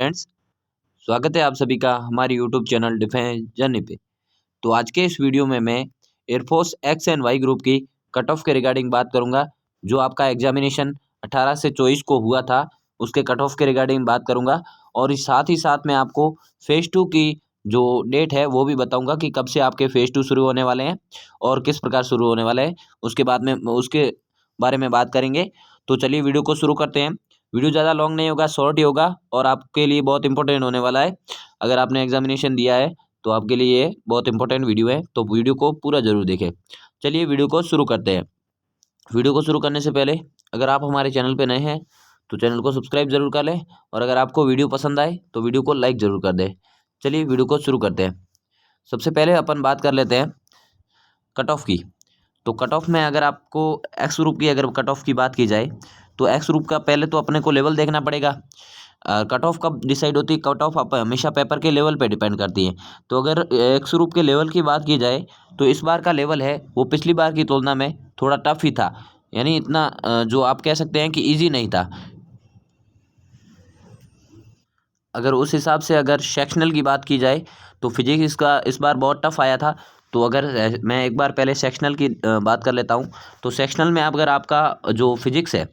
Friends, स्वागत है आप सभी का हमारे यूट्यूब चैनल डिफेंस जर्नी पे। तो आज के इस वीडियो में मैं air force X and Y group की कट ऑफ के रिगार्डिंग बात करूंगा। जो आपका एग्जामिनेशन 18 से 24 को हुआ था उसके कट ऑफ के रिगार्डिंग बात करूंगा। और इस साथ ही साथ मैं आपको फेज़ 2 की जो डेट है वो भी बताऊंगा कि कब से आपके फेज़ 2 शुरू होने वाले हैं और किस प्रकार शुरू होने वाले हैं। उसके बाद में उसके बारे में बात करेंगे। तो चलिए वीडियो को शुरू करते हैं। वीडियो ज़्यादा लॉन्ग नहीं होगा, शॉर्ट ही होगा और आपके लिए बहुत इंपॉर्टेंट होने वाला है। अगर आपने एग्जामिनेशन दिया है तो आपके लिए ये बहुत इंपॉर्टेंट वीडियो है, तो वीडियो को पूरा ज़रूर देखें। चलिए वीडियो को शुरू करते हैं। वीडियो को शुरू करने से पहले अगर आप हमारे चैनल पे नए हैं तो चैनल को सब्सक्राइब जरूर कर लें और अगर आपको वीडियो पसंद आए तो वीडियो को लाइक ज़रूर कर दें। चलिए वीडियो को शुरू करते हैं। सबसे पहले अपन बात कर लेते हैं कट ऑफ की। तो कट ऑफ में अगर आपको एक्स ग्रुप की अगर कट ऑफ की बात की जाए तो एक्स ग्रुप का पहले तो अपने को लेवल देखना पड़ेगा। कट ऑफ कब डिसाइड होती है? कट ऑफ आप हमेशा पेपर के लेवल पे डिपेंड करती है। तो अगर एक्स ग्रुप के लेवल की बात की जाए तो इस बार का लेवल है वो पिछली बार की तुलना में थोड़ा टफ ही था, यानी इतना जो आप कह सकते हैं कि ईजी नहीं था। अगर उस हिसाब से अगर सेक्शनल की बात की जाए तो फिजिक्स इसका इस बार बहुत टफ आया था। तो अगर मैं एक बार पहले सेक्शनल की बात कर लेता हूँ। तो सेक्शनल में अगर आपका जो फिजिक्स है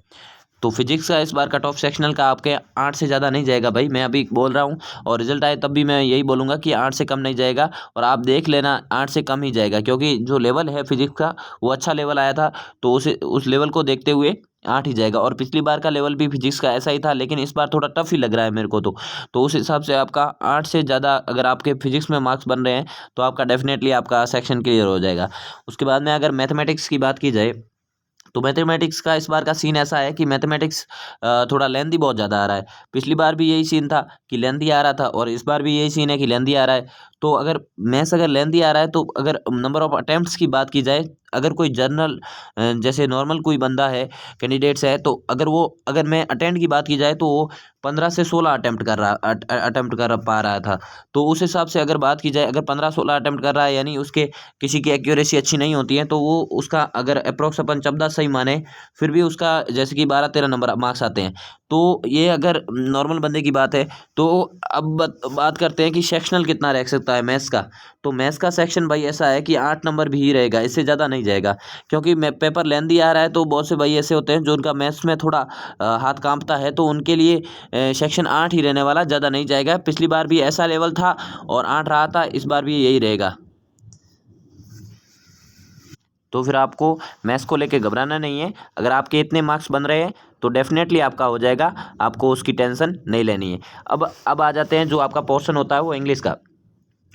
तो फिजिक्स का इस बार कट ऑफ सेक्शनल का आपके 8 से ज़्यादा नहीं जाएगा भाई, मैं अभी बोल रहा हूँ। और रिजल्ट आए तब भी मैं यही बोलूँगा कि 8 से कम नहीं जाएगा। और आप देख लेना 8 से कम ही जाएगा, क्योंकि जो लेवल है फिजिक्स का वो अच्छा लेवल आया था। तो उस लेवल को देखते हुए 8 ही जाएगा। और पिछली बार का लेवल भी फिजिक्स का ऐसा ही था, लेकिन इस बार थोड़ा टफ ही लग रहा है मेरे को। तो उस हिसाब से आपका 8 से ज़्यादा अगर आपके फिजिक्स में मार्क्स बन रहे हैं तो आपका डेफिनेटली आपका सेक्शन क्लियर हो जाएगा। उसके बाद में अगर मैथमेटिक्स की बात की जाए तो मैथमेटिक्स का इस बार का सीन ऐसा है कि मैथमेटिक्स थोड़ा लेंथी बहुत ज़्यादा आ रहा है। पिछली बार भी यही सीन था कि लेंथी आ रहा था और इस बार भी यही सीन है कि लेंथी आ रहा है। तो अगर मैथ्स अगर लेंथी आ रहा है तो अगर नंबर ऑफ अटेम्प्ट्स की बात की जाए, अगर कोई जनरल जैसे नॉर्मल कोई बंदा है, कैंडिडेट्स है, तो अगर मैं अटेम्प्ट की बात की जाए तो वो 15 से 16 अटेम्प्ट कर पा रहा था। तो उस हिसाब से अगर बात की जाए, अगर 15-16 अटेम्प्ट कर रहा है यानी उसके किसी की एक्यूरेसी अच्छी नहीं होती है तो वो उसका अगर अप्रोक्स अपन 14 सही माने फिर भी उसका जैसे कि 12-13 नंबर मार्क्स आते हैं। तो ये अगर नॉर्मल बंदे की बात है। तो अब बात करते हैं कि सेक्शनल कितना रह सकता है मैथ्स का। तो मैथ्स का सेक्शन भाई ऐसा है कि 8 नंबर भी ही रहेगा, इससे ज़्यादा नहीं जाएगा। क्योंकि पेपर लेंथी आ रहा है तो बहुत से भाई ऐसे होते हैं जो उनका मैथ्स में थोड़ा हाथ कांपता है, तो उनके लिए सेक्शन 8 ही रहने वाला, ज़्यादा नहीं जाएगा। पिछली बार भी ऐसा लेवल था और 8 रहा था, इस बार भी यही रहेगा। तो फिर आपको मैथ्स को लेके घबराना नहीं है। अगर आपके इतने मार्क्स बन रहे हैं तो डेफिनेटली आपका हो जाएगा, आपको उसकी टेंशन नहीं लेनी है। अब आ जाते हैं जो आपका पोर्शन होता है वो इंग्लिश का।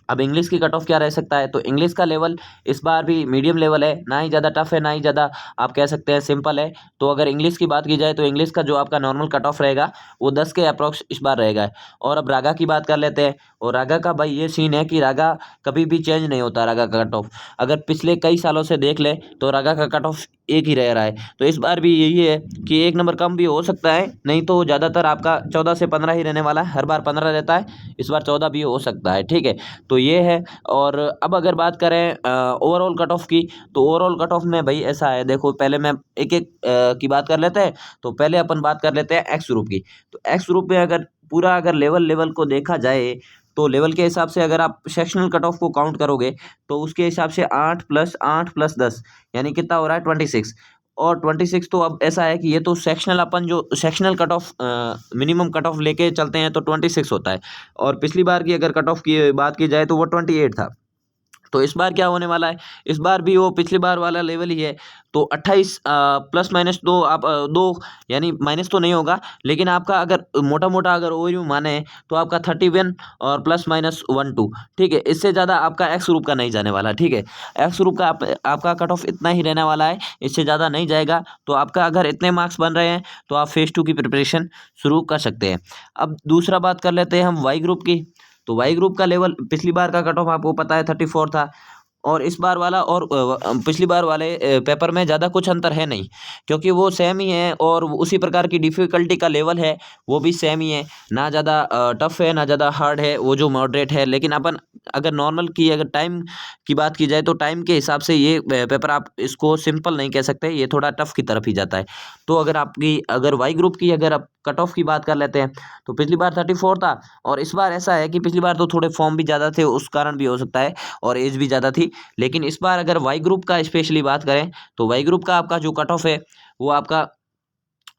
अब इंग्लिश की कट ऑफ क्या रह सकता है? तो इंग्लिश का लेवल इस बार भी मीडियम लेवल है, ना ही ज़्यादा टफ है ना ही ज़्यादा आप कह सकते हैं सिंपल है। तो अगर इंग्लिश की बात की जाए तो इंग्लिश का जो आपका नॉर्मल कट ऑफ रहेगा वो 10 के अप्रॉक्स इस बार रहेगा। और अब रागा की बात कर लेते हैं। और रागा का भाई ये सीन है कि रागा कभी भी चेंज नहीं होता। रागा का कट ऑफ अगर पिछले कई सालों से देख ले तो रागा का कट ऑफ एक ही रह रहा है। तो इस बार भी यही है कि एक नंबर कम भी हो सकता है, नहीं तो ज़्यादातर आपका 14 से 15 ही रहने वाला है। हर बार 15 रहता है, इस बार 14 भी हो सकता है। ठीक है, तो ये है। और अब अगर बात करें ओवरऑल कट ऑफ की, तो ओवरऑल कट ऑफ में भाई ऐसा है, देखो पहले मैं एक एक की बात कर लेते हैं। तो पहले अपन बात कर लेते हैं एक्स ग्रुप की। तो एक्स ग्रुप में अगर पूरा अगर लेवल को देखा जाए तो लेवल के हिसाब से अगर आप सेक्शनल कट ऑफ को काउंट करोगे तो उसके हिसाब से 8+8+10 यानी कितना हो रहा है 26। और 26 तो अब ऐसा है कि ये तो सेक्शनल अपन जो sectional cut off minimum cut off लेके चलते हैं तो 26 होता है। और पिछली बार की अगर कट ऑफ की बात की जाए तो वो 28 था। तो इस बार क्या होने वाला है? इस बार भी वो पिछली बार वाला लेवल ही है। तो 28 प्लस माइनस 2 आप 2 यानी माइनस तो नहीं होगा, लेकिन आपका अगर मोटा-मोटा अगर ओवरव्यू माने तो आपका 31 और प्लस माइनस 1 2। ठीक है, इससे ज़्यादा आपका एक्स ग्रुप का नहीं जाने वाला। ठीक है, एक्स ग्रुप का आपका कट ऑफ इतना ही रहने वाला है, इससे ज़्यादा नहीं जाएगा। तो आपका अगर इतने मार्क्स बन रहे हैं तो आप फेज़ 2 की प्रिपरेशन शुरू कर सकते हैं। अब दूसरा बात कर लेते हैं हम वाई ग्रुप की। तो वाई ग्रुप का लेवल पिछली बार का कट ऑफ आपको पता है 34 था। और इस बार वाला और पिछली बार वाले पेपर में ज़्यादा कुछ अंतर है नहीं, क्योंकि वो सेम ही है और उसी प्रकार की डिफ़िकल्टी का लेवल है वो भी सेम ही है, ना ज़्यादा टफ है ना ज़्यादा हार्ड है, वो जो मॉडरेट है। लेकिन अपन अगर नॉर्मल की अगर टाइम की बात की जाए तो टाइम के हिसाब से ये पेपर आप इसको सिंपल नहीं कह सकते, ये थोड़ा टफ की तरफ ही जाता है। तो अगर वाई ग्रुप की अगर आप कट ऑफ की बात कर लेते हैं तो पिछली बार 34 था और इस बार ऐसा है कि पिछली बार तो थोड़े फॉर्म भी ज़्यादा थे, उस कारण भी हो सकता है और एज भी ज़्यादा थी। लेकिन इस बार अगर वाई ग्रुप का स्पेशली बात करें तो वाई ग्रुप का आपका जो कट ऑफ है वो आपका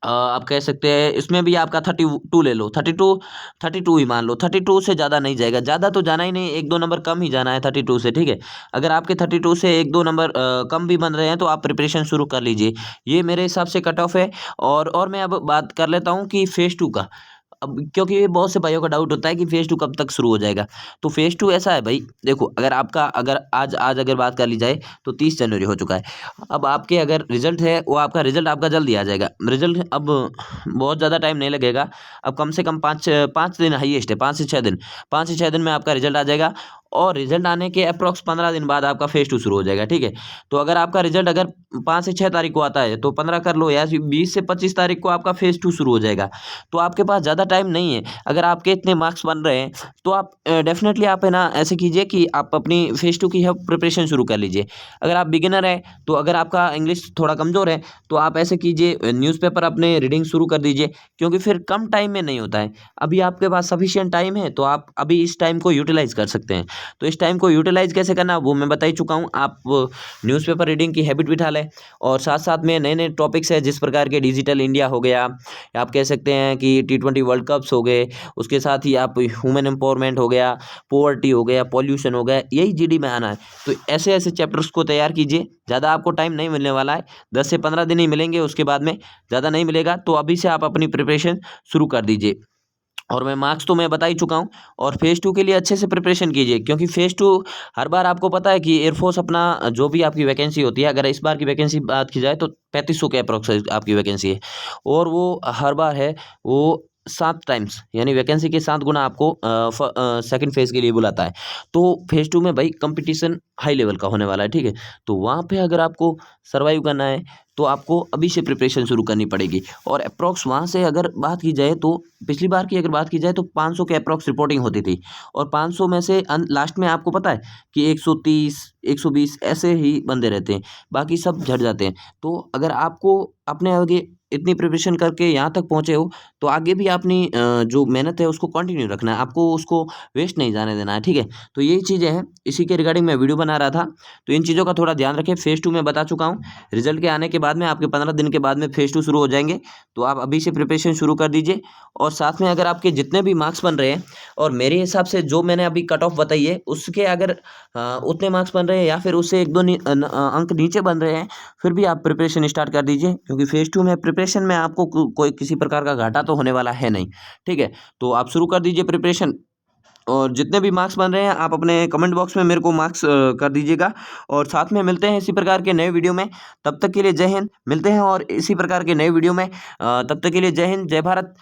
आप कह सकते हैं इसमें भी आपका 32 ले लो, 32 ही मान लो, 32 से ज़्यादा नहीं जाएगा, ज़्यादा तो जाना ही नहीं, 1-2 नंबर कम ही जाना है 32 से, ठीक है। अगर आपके 32 से 1-2 नंबर कम भी बन रहे हैं तो आप प्रिपरेशन शुरू कर लीजिए, ये मेरे हिसाब से कट ऑफ है। और मैं अब बात कर लेता हूँ कि फेज़ 2 का। अब क्योंकि बहुत से भाइयों का डाउट होता है कि फेज़ 2 कब तक शुरू हो जाएगा। तो फेज़ 2 ऐसा है भाई, देखो अगर आज आज अगर बात कर ली जाए तो 30 जनवरी हो चुका है। अब आपके अगर रिज़ल्ट है वो आपका रिज़ल्ट आपका जल्दी आ जाएगा। रिज़ल्ट अब बहुत ज़्यादा टाइम नहीं लगेगा। अब कम से कम 5 दिन हाईएस्ट है, 5 से 6 दिन। 5 से 6 दिन में आपका रिज़ल्ट आ जाएगा और रिज़ल्ट आने के एप्रॉक्स 15 दिन बाद आपका फेज़ 2 शुरू हो जाएगा, ठीक है। तो अगर आपका रिज़ल्ट अगर 5 से 6 तारीख को आता है तो 15 कर लो या 20 से 25 तारीख को आपका फेज़ 2 शुरू हो जाएगा। तो आपके पास ज़्यादा टाइम नहीं है। अगर आपके इतने मार्क्स बन रहे हैं तो आप डेफ़िनेटली आप है ना ऐसे कीजिए कि आप अपनी फेज़ 2 की है प्रिपरेशन शुरू कर लीजिए। अगर आप बिगिनर हैं तो अगर आपका इंग्लिश थोड़ा कमज़ोर है तो आप ऐसे कीजिए, न्यूज़पेपर अपने रीडिंग शुरू कर दीजिए, क्योंकि फिर कम टाइम में नहीं होता है। अभी आपके पास सफिशिएंट टाइम है तो आप अभी इस टाइम को यूटिलाइज़ कर सकते हैं। तो इस टाइम को यूटिलाइज़ कैसे करना वो मैं बता ही चुका हूँ। आप न्यूज़पेपर रीडिंग की हैबिट बिठा लें और साथ-साथ में नए-नए टॉपिक्स हैं जिस प्रकार के डिजिटल इंडिया हो गया, आप कह सकते हैं कि T20 वर्ल्ड कप्स हो गए, उसके साथ ही आप ह्यूमन एम्पावरमेंट हो गया, पॉवर्टी हो गया, पॉल्यूशन हो गया, यही जीडी में आना है। तो ऐसे-ऐसे चैप्टर्स को तैयार कीजिए, ज़्यादा आपको टाइम नहीं मिलने वाला है, 10 से 15 दिन ही मिलेंगे, उसके बाद में ज़्यादा नहीं मिलेगा। तो अभी से आप अपनी प्रिपरेशन शुरू कर दीजिए। और मार्क्स तो मैं बता ही चुका हूँ और फेज़ 2 के लिए अच्छे से प्रिपरेशन कीजिए, क्योंकि फेज़ 2 हर बार आपको पता है कि एयरफोर्स अपना जो भी आपकी वैकेंसी होती है, अगर इस बार की वैकेंसी बात की जाए तो 3500 के अप्रॉक्स आपकी वैकेंसी है और वो हर बार है वो 7 टाइम्स यानी वैकेंसी के 7 गुना आपको सेकंड फेज़ के लिए बुलाता है। तो फेज़ 2 में भाई कंपटीशन हाई लेवल का होने वाला है, ठीक है। तो वहाँ पे अगर आपको सर्वाइव करना है तो आपको अभी से प्रिपरेशन शुरू करनी पड़ेगी और अप्रॉक्स वहाँ से अगर बात की जाए तो पिछली बार की अगर बात की जाए तो 500 के अप्रॉक्स रिपोर्टिंग होती थी और 500 में से लास्ट में आपको पता है कि 130 120 ऐसे ही बंदे रहते हैं, बाकी सब झड़ जाते हैं। तो अगर आपको अपने आगे इतनी प्रिपरेशन करके यहाँ तक पहुँचे हो तो आगे भी अपनी जो मेहनत है उसको कंटिन्यू रखना है, आपको उसको वेस्ट नहीं जाने देना है, ठीक है। तो यही चीज़ें हैं, इसी के रिगार्डिंग मैं वीडियो बना रहा था। तो इन चीज़ों का थोड़ा ध्यान रखें। फेज़ 2 मैं बता चुका हूँ, रिजल्ट के आने के बाद में आपके 15 दिन के बाद में फेज़ 2 शुरू हो जाएंगे। तो आप अभी से प्रिपरेशन शुरू कर दीजिए और साथ में अगर आपके जितने भी मार्क्स बन रहे हैं और मेरे हिसाब से जो मैंने अभी कट ऑफ बताई है उसके अगर उतने मार्क्स बन रहे हैं या फिर उससे 1-2 अंक नीचे बन रहे हैं, फिर भी आप प्रिपरेशन स्टार्ट कर दीजिए, क्योंकि फेज़ 2 में प्रिपरेशन में आपको कोई किसी प्रकार का घाटा तो होने वाला है नहीं, ठीक है। तो आप शुरू कर दीजिए प्रिपरेशन और जितने भी मार्क्स बन रहे हैं आप अपने कमेंट बॉक्स में मेरे को मार्क्स कर दीजिएगा और साथ में मिलते हैं इसी प्रकार के नए वीडियो में। तब तक के लिए जय हिंद, मिलते हैं और इसी प्रकार के नए वीडियो में। तब तक के लिए जय हिंद, जय भारत,